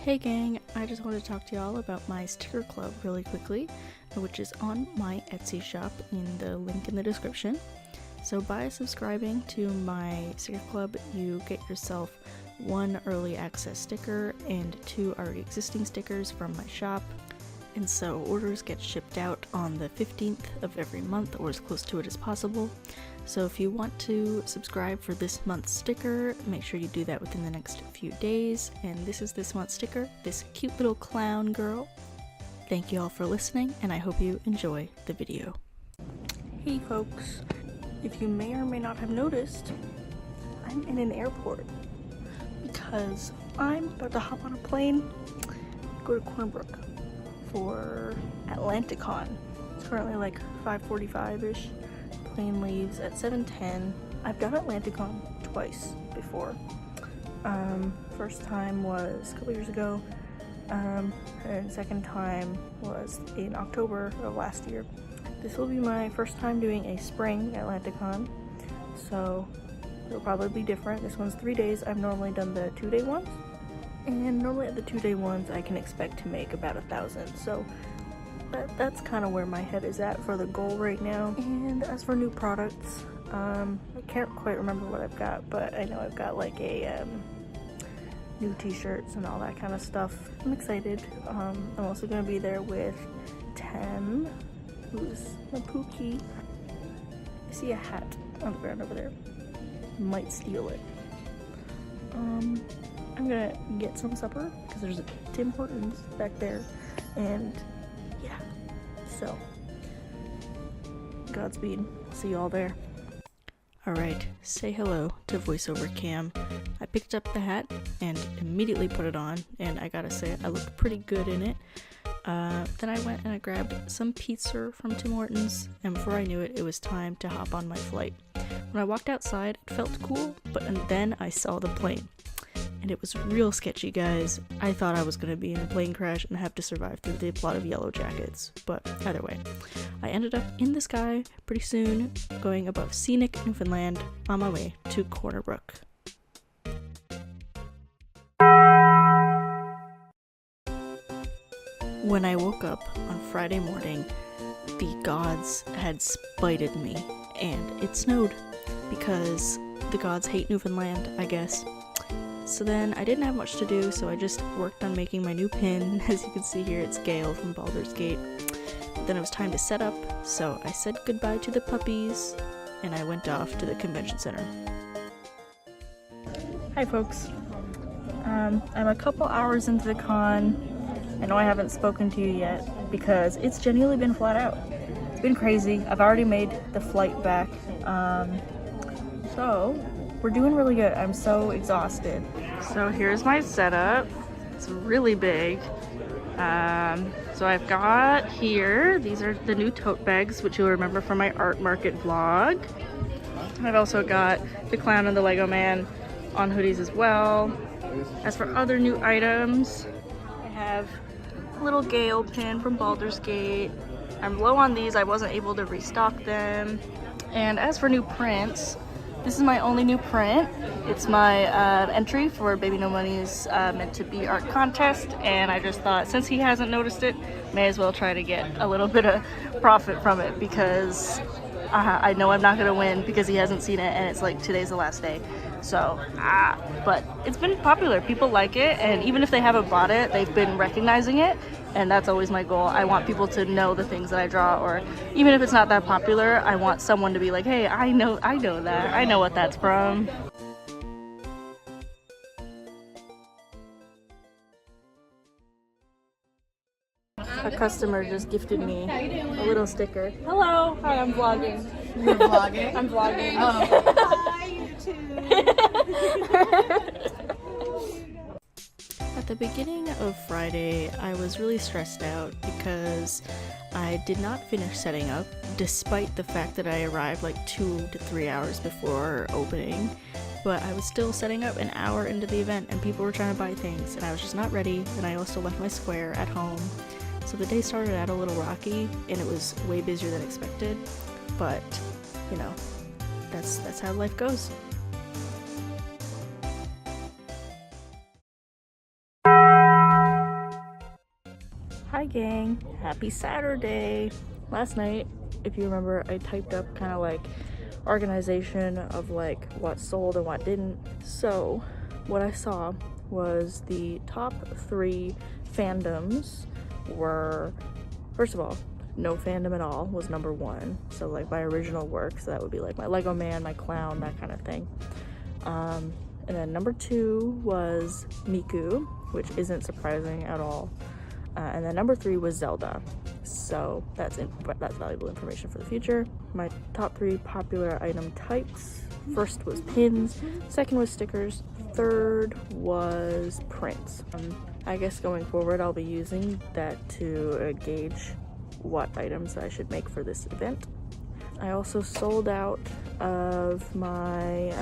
Hey gang, I just wanted to talk to y'all about my sticker club really quickly, which is on my Etsy shop in the link in the description. So by subscribing to my sticker club, you get yourself 1 early access sticker and 2 already existing stickers from my shop. And so orders get shipped out on the 15th of every month or as close to it as possible. So if you want to subscribe for this month's sticker, make sure you do that within the next few days. And this is this month's sticker, this cute little clown girl. Thank you all for listening, and I hope you enjoy the video. Hey folks, if you may or may not have noticed, I'm in an airport because I'm about to hop on a plane, go to Cornbrook for Atlanti-Con. It's currently like 5:45-ish. Plane leaves at 7:10. I've done Atlanti-Con twice before. First time was a couple years ago, and second time was in October of last year. This will be my first time doing a spring Atlanti-Con, so it'll probably be different. This one's 3 days. I've normally done the 2-day ones, and normally at the 2-day ones I can expect to make about 1,000. So that's kind of where my head is at for the goal right now. And as for new products, I can't quite remember what I've got, but I know I've got like a new t-shirts and all that kind of stuff. I'm excited. I'm also going to be there with Tem, who's my Pookie. I see a hat on the ground over there. Might steal it. I'm gonna get some supper because there's a Tim Hortons back there, and yeah, so Godspeed. See you all there. Alright, say hello to voiceover cam. I picked up the hat and immediately put it on, and I gotta say I look pretty good in it. Then I went and I grabbed some pizza from Tim Hortons, and before I knew it, it was time to hop on my flight. When I walked outside, it felt cool, and then I saw the plane. And it was real sketchy, guys. I thought I was going to be in a plane crash and have to survive through the plot of Yellow Jackets. But either way, I ended up in the sky pretty soon, going above scenic Newfoundland on my way to Cornbrook. When I woke up on Friday morning, the gods had spited me, and it snowed because the gods hate Newfoundland, I guess. So then I didn't have much to do, so I just worked on making my new pin. As you can see here, it's Gale from Baldur's Gate. Then it was time to set up, so I said goodbye to the puppies, and I went off to the convention center. Hi folks. I'm a couple hours into the con. I know I haven't spoken to you yet because it's genuinely been flat out. It's been crazy. I've already made the flight back. So we're doing really good. I'm so exhausted. So here's my setup. It's really big. So I've got here, these are the new tote bags, which you'll remember from my art market vlog. I've also got the clown and the Lego man on hoodies as well. As for other new items, I have a little Gale pin from Baldur's Gate. I'm low on these. I wasn't able to restock them. And as for new prints, this is my only new print. It's my entry for Baby No Money's meant to be art contest, and I just thought since he hasn't noticed it, may as well try to get a little bit of profit from it because I know I'm not gonna win because he hasn't seen it and it's like today's the last day. So, but it's been popular. People like it, and even if they haven't bought it, they've been recognizing it, and that's always my goal. I want people to know the things that I draw, or even if it's not that popular, I want someone to be like, hey, I know that. I know what that's from. A customer just gifted me a little sticker. Hello. Hi, I'm vlogging. You're vlogging? I'm vlogging. Oh. Hi, you too. At the beginning of Friday, I was really stressed out because I did not finish setting up, despite the fact that I arrived like 2 to 3 hours before opening. But I was still setting up an hour into the event and people were trying to buy things and I was just not ready, and I also left my square at home. So the day started out a little rocky and it was way busier than expected, but you know, that's how life goes. Hi gang, happy Saturday. Last night, if you remember, I typed up kind of like organization of like what sold and what didn't. So what I saw was the top 3 fandoms were, first of all, no fandom at all was number 1. So like my original work, so that would be like my Lego Man, my clown, that kind of thing. And then number 2 was Miku, which isn't surprising at all. And then number 3 was Zelda. So that's valuable information for the future. My top 3 popular item types. First was pins, second was stickers, third was prints. I guess going forward I'll be using that to gauge what items I should make for this event. I also sold out of my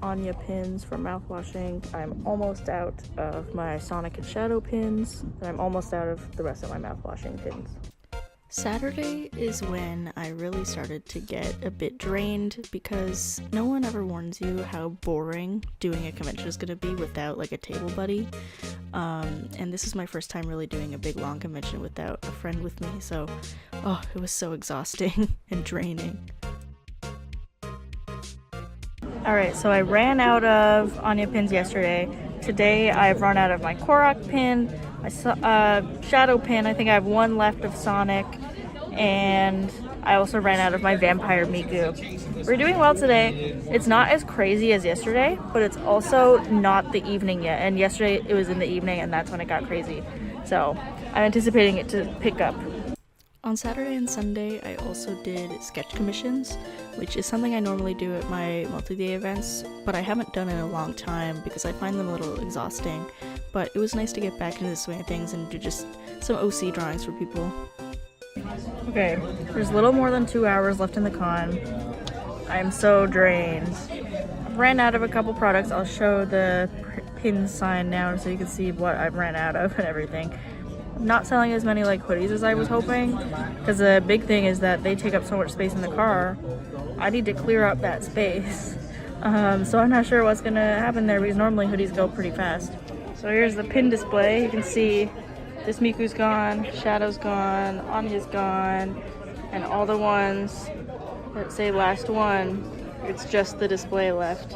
Anya pins for mouthwashing. I'm almost out of my Sonic and Shadow pins, and I'm almost out of the rest of my mouthwashing pins. Saturday is when I really started to get a bit drained because no one ever warns you how boring doing a convention is going to be without like a table buddy. And this is my first time really doing a big long convention without a friend with me, so it was so exhausting and draining. Alright, so I ran out of Anya pins yesterday. Today I've run out of my Korok pin, my Shadow pin. I think I have 1 left of Sonic, and I also ran out of my Vampire Miku. We're doing well today. It's not as crazy as yesterday, but it's also not the evening yet. And yesterday it was in the evening, and that's when it got crazy. So I'm anticipating it to pick up. On Saturday and Sunday, I also did sketch commissions, which is something I normally do at my multi-day events, but I haven't done in a long time because I find them a little exhausting. But it was nice to get back into the swing of things and do just some OC drawings for people. Okay, there's a little more than 2 hours left in the con. I'm so drained. I've ran out of a couple products. I'll show the pin sign now so you can see what I've ran out of and everything. I'm not selling as many like hoodies as I was hoping, because the big thing is that they take up so much space in the car. I need to clear up that space. So I'm not sure what's gonna happen there because normally hoodies go pretty fast. So here's the pin display. You can see this Miku's gone, Shadow's gone, Anya's gone, and all the ones that say last one, it's just the display left.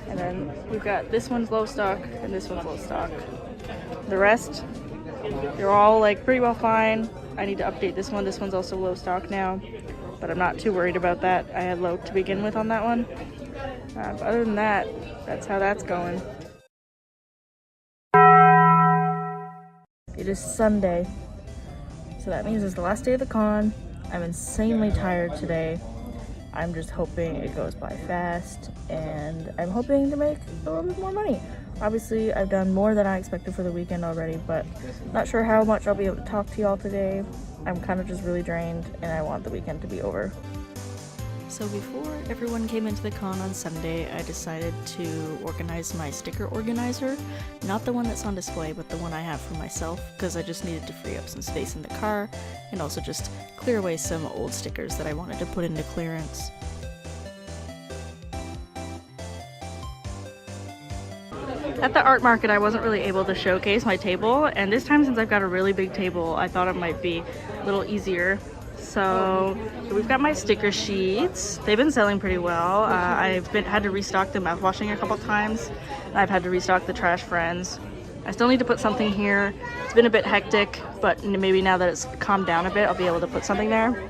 And then we've got this one's low stock and this one's low stock. The rest, they're all like pretty well fine. I need to update this one. This one's also low stock now, but I'm not too worried about that. I had low to begin with on that one. But other than that, that's how that's going. It is Sunday, so that means it's the last day of the con. I'm insanely tired today. I'm just hoping it goes by fast, and I'm hoping to make a little bit more money. Obviously, I've done more than I expected for the weekend already, but not sure how much I'll be able to talk to y'all today. I'm kind of just really drained, and I want the weekend to be over. So before everyone came into the con on Sunday, I decided to organize my sticker organizer. Not the one that's on display, but the one I have for myself, because I just needed to free up some space in the car, and also just clear away some old stickers that I wanted to put into clearance. At the art market, I wasn't really able to showcase my table, and this time since I've got a really big table, I thought it might be a little easier. So we've got my sticker sheets. They've been selling pretty well. I've had to restock the mouthwashing a couple times, and I've had to restock the Trash Friends. I still need to put something here. It's been a bit hectic, but maybe now that it's calmed down a bit, I'll be able to put something there.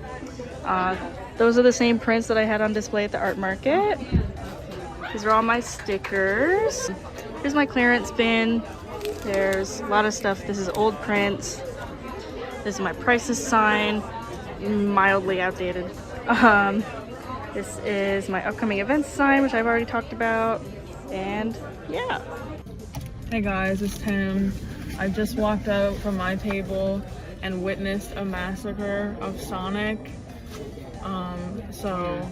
Those are the same prints that I had on display at the art market. These are all my stickers. Here's my clearance bin. There's a lot of stuff. This is old prints. This is my prices sign, mildly outdated. This is my upcoming events sign, which I've already talked about. And yeah. Hey guys, it's Tim. I just walked out from my table and witnessed a massacre of Sonic. So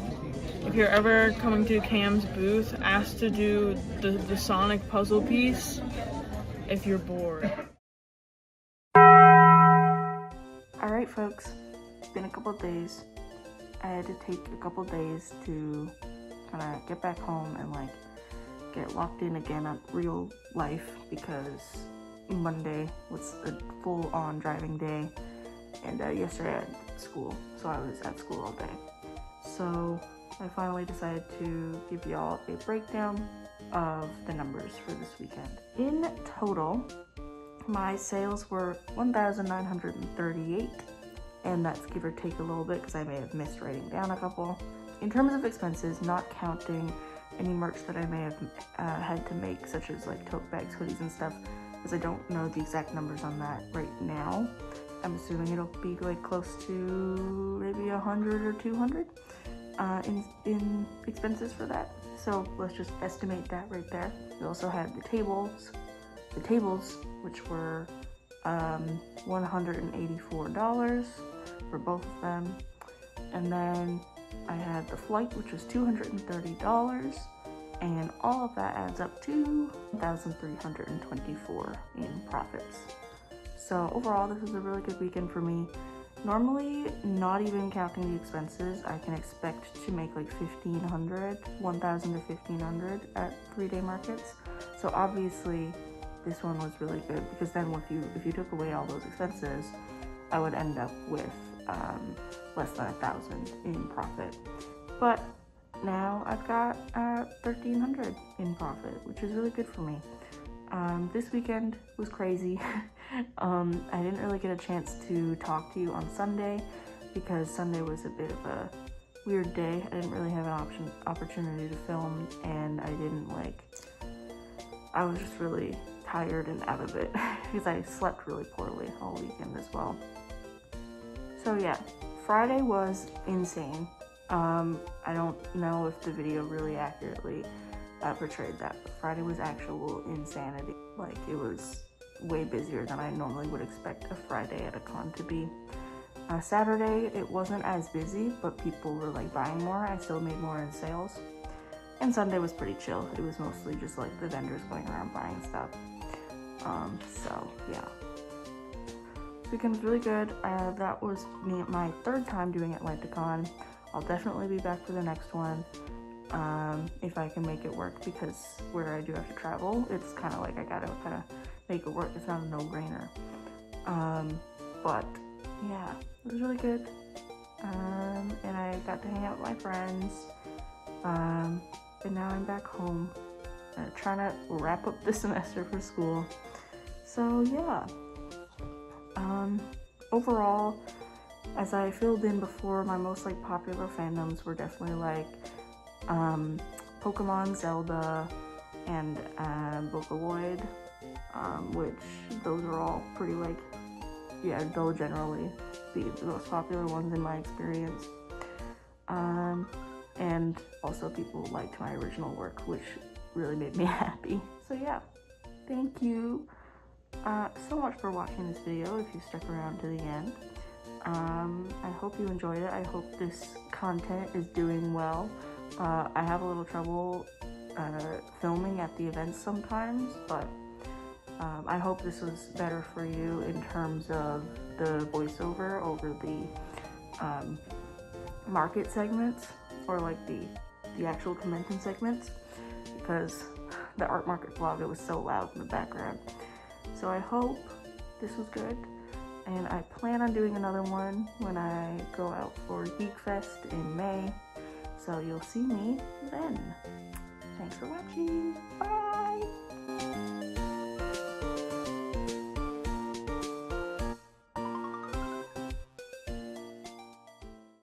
if you're ever coming to Cam's booth, ask to do the Sonic puzzle piece if you're bored. Alright folks, it's been a couple of days. I had to take a couple of days to kind of get back home and like get locked in again on real life because Monday was a full-on driving day, and yesterday I had school, so I was at school all day. So I finally decided to give y'all a breakdown of the numbers for this weekend. In total, my sales were $1,938, and that's give or take a little bit because I may have missed writing down a couple. In terms of expenses, not counting any merch that I may have had to make, such as like tote bags, hoodies, and stuff, because I don't know the exact numbers on that right now. I'm assuming it'll be like close to maybe 100 or 200 in expenses for that. So let's just estimate that right there. We also had the tables, which were $184 for both of them, and then I had the flight, which was $230, and all of that adds up to $1,324 in profits. So overall, this was a really good weekend for me. Normally, not even counting the expenses, I can expect to make like $1,000 to $1,500 at 3-day markets. So obviously, this one was really good because then if you took away all those expenses, I would end up with less than $1,000 in profit. But now I've got $1,300 in profit, which is really good for me. This weekend was crazy. I didn't really get a chance to talk to you on Sunday because Sunday was a bit of a weird day. I didn't really have an opportunity to film, and I was just really tired and out of it because I slept really poorly all weekend as well. So yeah, Friday was insane. I don't know if the video really accurately portrayed that, but Friday was actual insanity. Like, it was way busier than I normally would expect a Friday at a con to be. Saturday, it wasn't as busy, but people were like buying more. I still made more in sales. And Sunday was pretty chill. It was mostly just like the vendors going around buying stuff. So yeah. This weekend was really good. That was my 3rd time doing Atlanti-Con. I'll definitely be back for the next one. If I can make it work, because where I do have to travel, it's kind of like I gotta kind of make it work. It's not a no-brainer. But yeah, it was really good. And I got to hang out with my friends. And now I'm back home, trying to wrap up the semester for school. So yeah. Overall, as I filled in before, my most like popular fandoms were definitely like Pokemon, Zelda, and Vocaloid, which those are all pretty like, yeah, they'll generally be the most popular ones in my experience. And also people liked my original work, which really made me happy. So yeah, thank you so much for watching this video if you stuck around to the end. I hope you enjoyed it. I hope this content is doing well. I have a little trouble filming at the events sometimes, but I hope this was better for you in terms of the voiceover over the market segments, or like the actual convention segments, because the art market vlog, it was so loud in the background. So I hope this was good, and I plan on doing another one when I go out for Geek Fest in May. So you'll see me then. Thanks for watching. Bye!